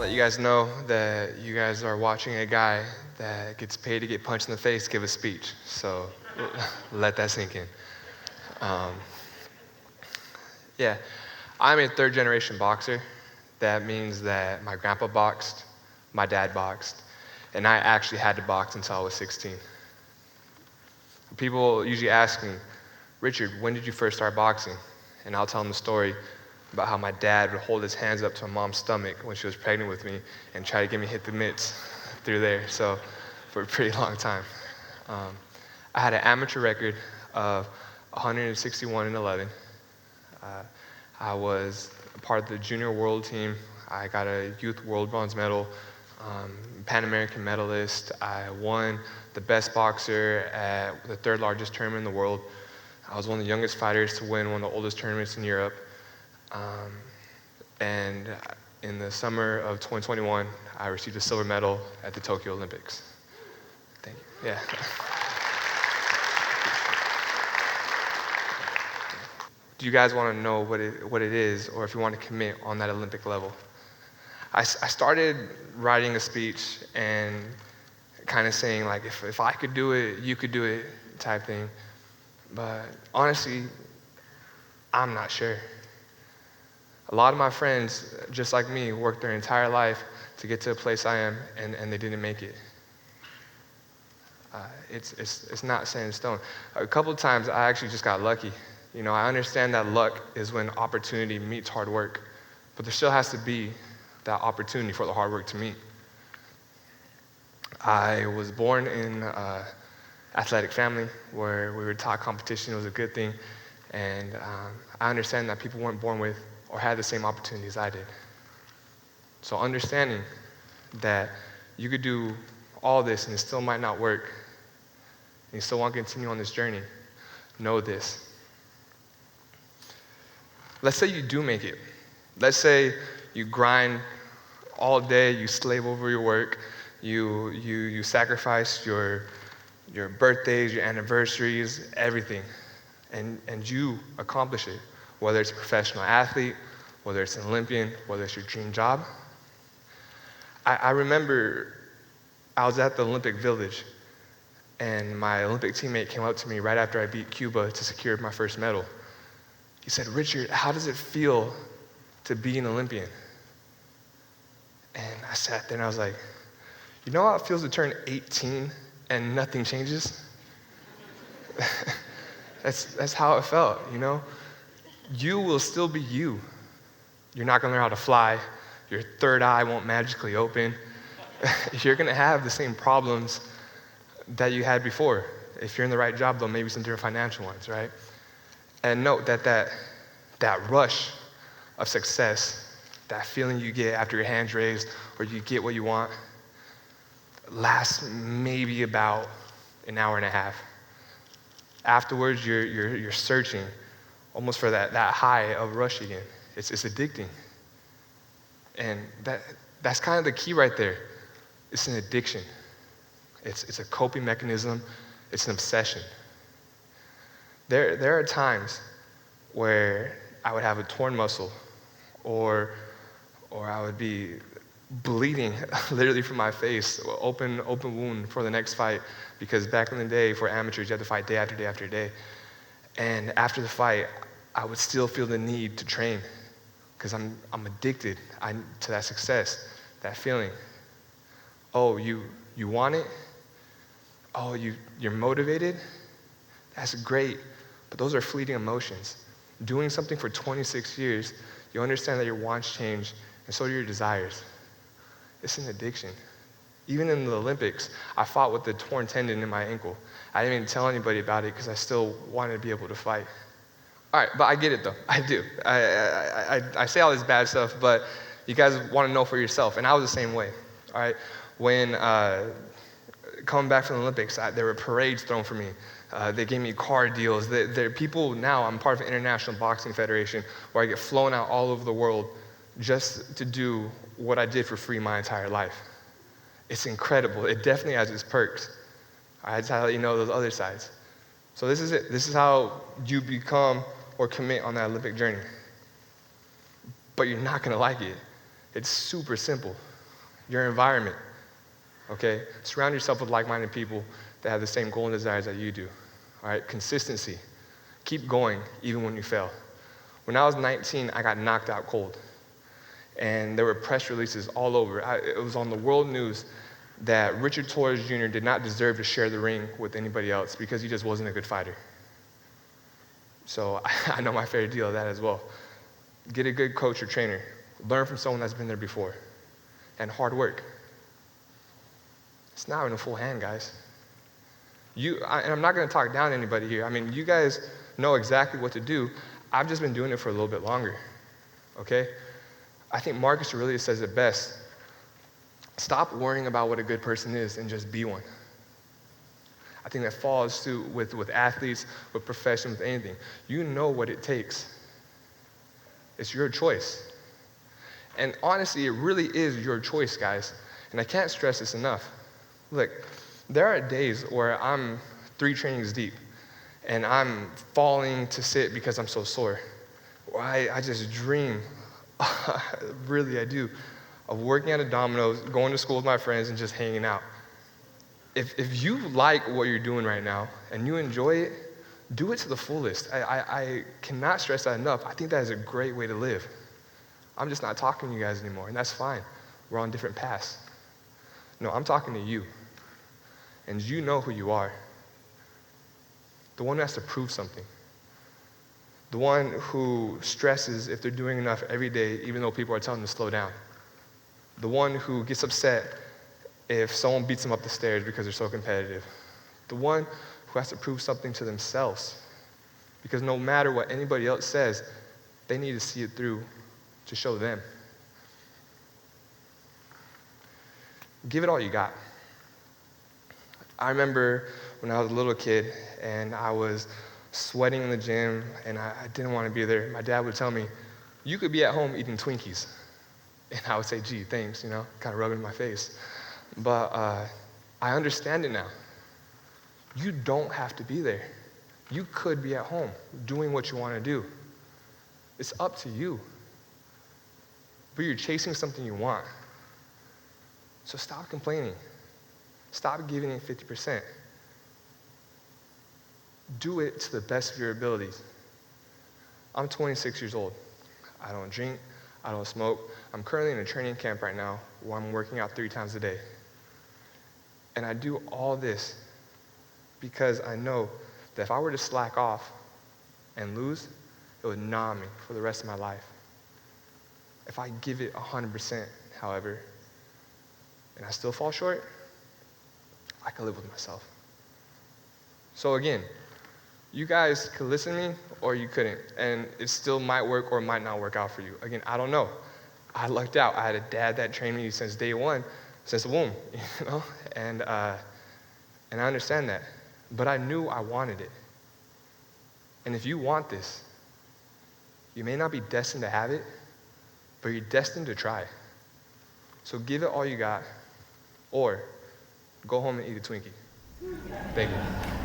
let you guys know that you guys are watching a guy that gets paid to get punched in the face give a speech. So let that sink in. Yeah, I'm a third generation boxer. That means that my grandpa boxed, my dad boxed, and I actually had to box until I was 16. People usually ask me, Richard, when did you first start boxing? And I'll tell them the story about how my dad would hold his hands up to my mom's stomach when she was pregnant with me and try to get me hit the mitts through there, so for a pretty long time. I had an amateur record of 161-11. I was part of the junior world team. I got a youth world bronze medal, Pan American medalist. I won the best boxer at the third largest tournament in the world. I was one of the youngest fighters to win one of the oldest tournaments in Europe. And in the summer of 2021, I received a silver medal at the Tokyo Olympics. Thank you. Yeah. Do you guys want to know what it is, or if you want to commit on that Olympic level? I started writing a speech and kind of saying, like, if I could do it, you could do it type thing. But honestly, I'm not sure. A lot of my friends, just like me, worked their entire life to get to the place I am, and they didn't make it. It's not set in stone. A couple of times, I actually just got lucky. You know, I understand that luck is when opportunity meets hard work, but there still has to be that opportunity for the hard work to meet. I was born in an athletic family where we were taught competition was a good thing, and I understand that people weren't born with or had the same opportunities I did. So understanding that you could do all this and it still might not work, and you still want to continue on this journey, know this. Let's say you do make it. Let's say you grind all day, you slave over your work, you sacrifice your birthdays, your anniversaries, everything, and you accomplish it. Whether it's a professional athlete, whether it's an Olympian, whether it's your dream job. I remember I was at the Olympic Village, and my Olympic teammate came up to me right after I beat Cuba to secure my first medal. He said, Richard, how does it feel to be an Olympian? And I sat there and I was like, you know how it feels to turn 18 and nothing changes? That's how it felt, you know? You will still be you. You're not gonna learn how to fly. Your third eye won't magically open. You're gonna have the same problems that you had before. If you're in the right job, though, maybe some different financial ones, right? And note that rush of success, that feeling you get after your hand's raised or you get what you want, lasts maybe about an hour and a half. Afterwards, you're searching almost for that high of rush again. It's addicting. And that's kind of the key right there. It's an addiction. It's a coping mechanism. It's an obsession. There are times where I would have a torn muscle or I would be bleeding literally from my face, open wound for the next fight, because back in the day for amateurs you had to fight day after day after day. And after the fight, I would still feel the need to train because I'm addicted to that success, that feeling. Oh, you want it? Oh, you're motivated? That's great, but those are fleeting emotions. Doing something for 26 years, you understand that your wants change, and so do your desires. It's an addiction. Even in the Olympics, I fought with a torn tendon in my ankle. I didn't even tell anybody about it because I still wanted to be able to fight. All right, but I get it though. I do. I say all this bad stuff, but you guys want to know for yourself, and I was the same way. All right, when coming back from the Olympics, there were parades thrown for me. They gave me car deals. There are people now. I'm part of an international boxing federation where I get flown out all over the world just to do what I did for free my entire life. It's incredible. It definitely has its perks. I just have to let you know those other sides. So this is it. This is how you become or commit on that Olympic journey. But you're not going to like it. It's super simple. your environment, okay? Surround yourself with like-minded people that have the same goal and desires that you do, all right? Consistency. Keep going even when you fail. When I was 19, I got knocked out cold. And there were press releases all over. It was on the world news that Richard Torrez Jr. did not deserve to share the ring with anybody else because he just wasn't a good fighter. So I know my fair deal of that as well. Get a good coach or trainer. Learn from someone that's been there before. And hard work. It's not in a full hand, guys. And I'm not going to talk down to anybody here. I mean, you guys know exactly what to do. I've just been doing it for a little bit longer, okay? I think Marcus Aurelius says it best. Stop worrying about what a good person is and just be one. I think that falls suit with athletes, with professions, with anything. You know what it takes. It's your choice. And honestly, it really is your choice, guys. And I can't stress this enough. Look, there are days where I'm 3 trainings deep and I'm falling to sit because I'm so sore. Or I just dream, really I do, of working at a Domino's, going to school with my friends and just hanging out. If you like what you're doing right now and you enjoy it, do it to the fullest. I cannot stress that enough. I think that is a great way to live. I'm just not talking to you guys anymore, and that's fine. We're on different paths. No, I'm talking to you. And you know who you are. The one who has to prove something. The one who stresses if they're doing enough every day, even though people are telling them to slow down. The one who gets upset if someone beats them up the stairs because they're so competitive. The one who has to prove something to themselves. Because no matter what anybody else says, they need to see it through to show them. Give it all you got. I remember when I was a little kid and I was sweating in the gym and I didn't want to be there. My dad would tell me, you could be at home eating Twinkies. And I would say, gee, thanks, kind of rubbing in my face. But I understand it now. You don't have to be there. You could be at home doing what you want to do. It's up to you. But you're chasing something you want. So stop complaining. Stop giving it 50%. Do it to the best of your abilities. I'm 26 years old. I don't drink. I don't smoke. I'm currently in a training camp right now where I'm working out 3 times a day. And I do all this because I know that if I were to slack off and lose, it would gnaw me for the rest of my life. If I give it 100%, however, and I still fall short, I can live with myself. So again, you guys could listen to me or you couldn't, and it still might work or might not work out for you. Again, I don't know. I lucked out. I had a dad that trained me since day one, since the womb, and I understand that. But I knew I wanted it. And if you want this, you may not be destined to have it, but you're destined to try. So give it all you got, or go home and eat a Twinkie. Thank you.